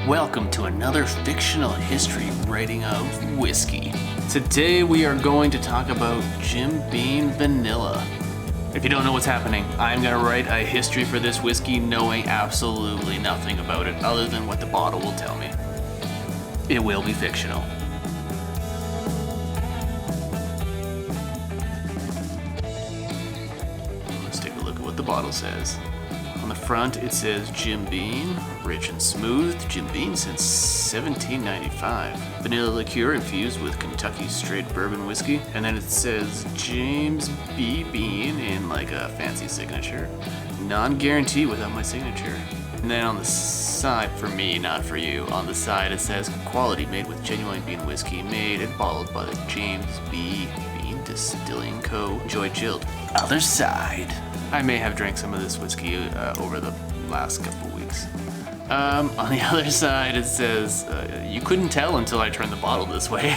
Welcome to another fictional history writing of whiskey. Today we are going to talk about Jim Beam Vanilla. If you don't know what's happening, I'm going to write a history for this whiskey knowing absolutely nothing about it other than what the bottle will tell me. It will be fictional. Let's take a look at what the bottle says. On the front it says Jim Beam, rich and smooth, Jim Beam since 1795. Vanilla liqueur infused with Kentucky straight bourbon whiskey. And then it says James B. Beam in like a fancy signature. Non-guarantee without my signature. And then on the side, for me, not for you, on the side it says quality made with genuine bean whiskey, made and bottled by the James B. Beam Distilling Co. Enjoy chilled. Other side. I may have drank some of this whiskey over the last couple weeks. On the other side it says, you couldn't tell until I turned the bottle this way.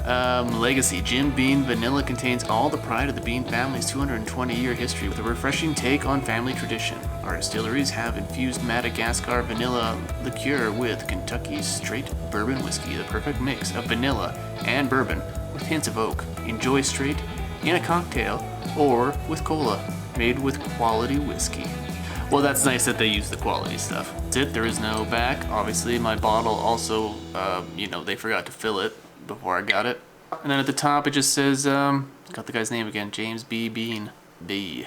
Legacy. Jim Beam Vanilla contains all the pride of the Beam family's 220-year history with a refreshing take on family tradition. Our distilleries have infused Madagascar vanilla liqueur with Kentucky straight bourbon whiskey, the perfect mix of vanilla and bourbon with hints of oak. Enjoy straight in a cocktail or with cola, made with quality whiskey. Well, that's nice that they use the quality stuff. That's it, there is no back. Obviously, my bottle also, they forgot to fill it before I got it. And then at the top it just says, got the guy's name again, James B. Bean. B.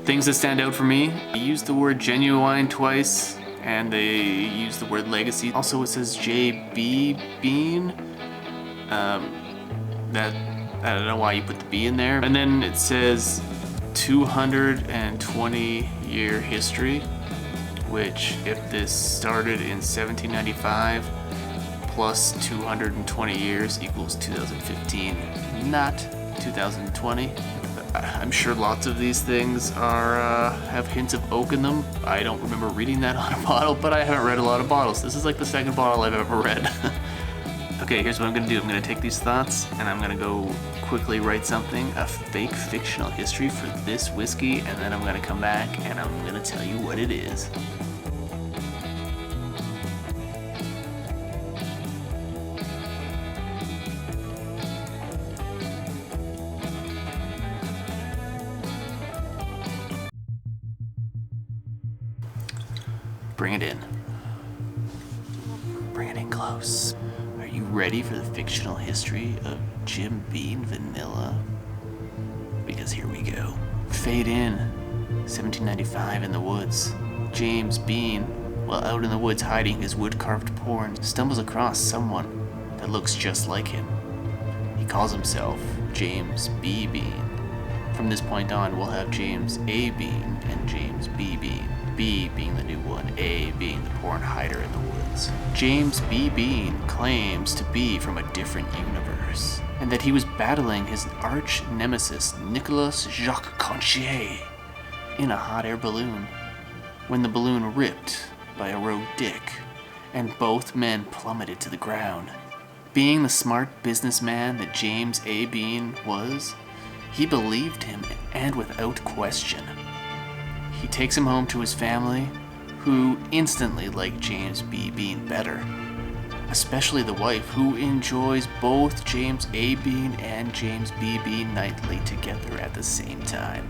Things that stand out for me, they use the word genuine twice, and they use the word legacy. Also it says J.B. Bean. I don't know why you put the B in there. And then it says 220-year history, which if this started in 1795 plus 220 years equals 2015, not 2020. I'm sure lots of these things are have hints of oak in them. I don't remember reading that on a bottle, but I haven't read a lot of bottles. This is like the second bottle I've ever read. Okay, here's what I'm gonna do. I'm gonna take these thoughts and I'm gonna go quickly write something, a fake fictional history for this whiskey, and then I'm gonna come back and I'm gonna tell you what it is. Bring it in. Bring it in close. Are you ready for the fictional history of Jim Beam Vanilla? Because here we go. Fade in. 1795 in the woods. James Beam, while out in the woods hiding his wood-carved porn, stumbles across someone that looks just like him. He calls himself James B. Beam. From this point on, we'll have James A. Beam and James B. Beam. B being the new one, A being the porn hider in the woods. James B. Beam claims to be from a different universe, and that he was battling his arch nemesis, Nicolas Jacques Conchier, in a hot air balloon, when the balloon ripped by a rogue dick, and both men plummeted to the ground. Being the smart businessman that James A. Beam was, he believed him, and without question. He takes him home to his family, who instantly like James B. Beam better, especially the wife, who enjoys both James A. Beam and James B. Beam nightly together at the same time.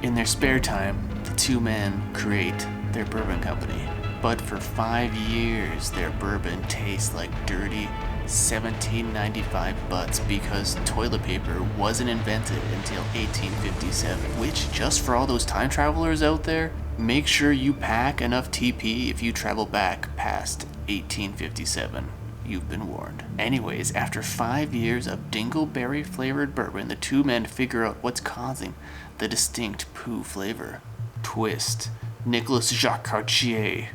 In their spare time, the two men create their bourbon company, but for 5 years their bourbon tastes like dirty 1795 butts because toilet paper wasn't invented until 1857, which, just for all those time travelers out there, make sure you pack enough TP if you travel back past 1857. You've been warned. Anyways, after 5 years of dingleberry flavored bourbon, the two men figure out what's causing the distinct poo flavor. Twist. Nicolas Jacques Cartier,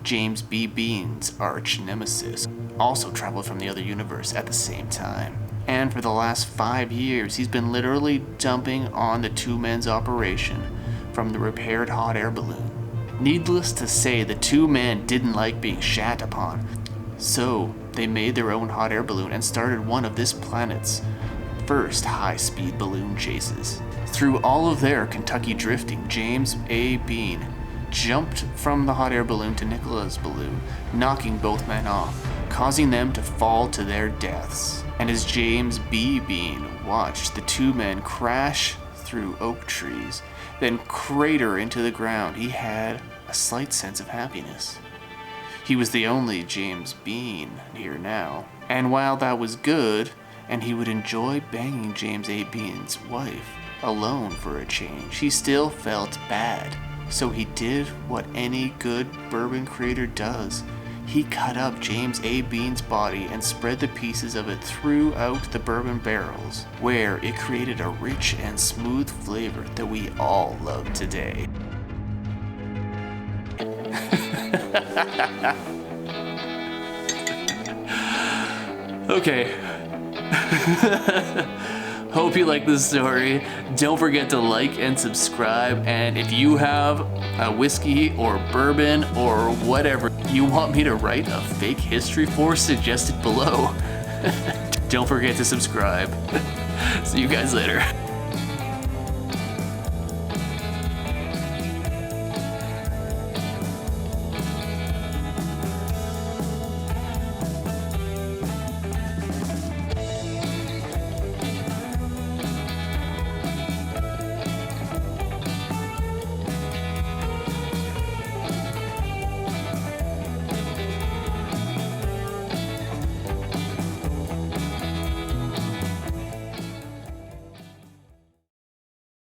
James B. Beam's arch nemesis, also traveled from the other universe at the same time. And for the last 5 years, he's been literally dumping on the two men's operation from the repaired hot air balloon. Needless to say, the two men didn't like being shat upon, so they made their own hot air balloon and started one of this planet's first high-speed balloon chases. Through all of their Kentucky drifting, James A. Beam jumped from the hot air balloon to Nicola's balloon, knocking both men off, causing them to fall to their deaths. And as James B. Bean watched the two men crash through oak trees, then crater into the ground, he had a slight sense of happiness. He was the only James Bean here now, and while that was good, and he would enjoy banging James A. Bean's wife alone for a change, he still felt bad. So he did what any good bourbon creator does. He cut up James A. Bean's body and spread the pieces of it throughout the bourbon barrels, where it created a rich and smooth flavor that we all love today. Okay. Hope you like this story. Don't forget to like and subscribe, and if you have a whiskey or bourbon or whatever you want me to write a fake history for, suggest it below. Don't forget to subscribe. See you guys later.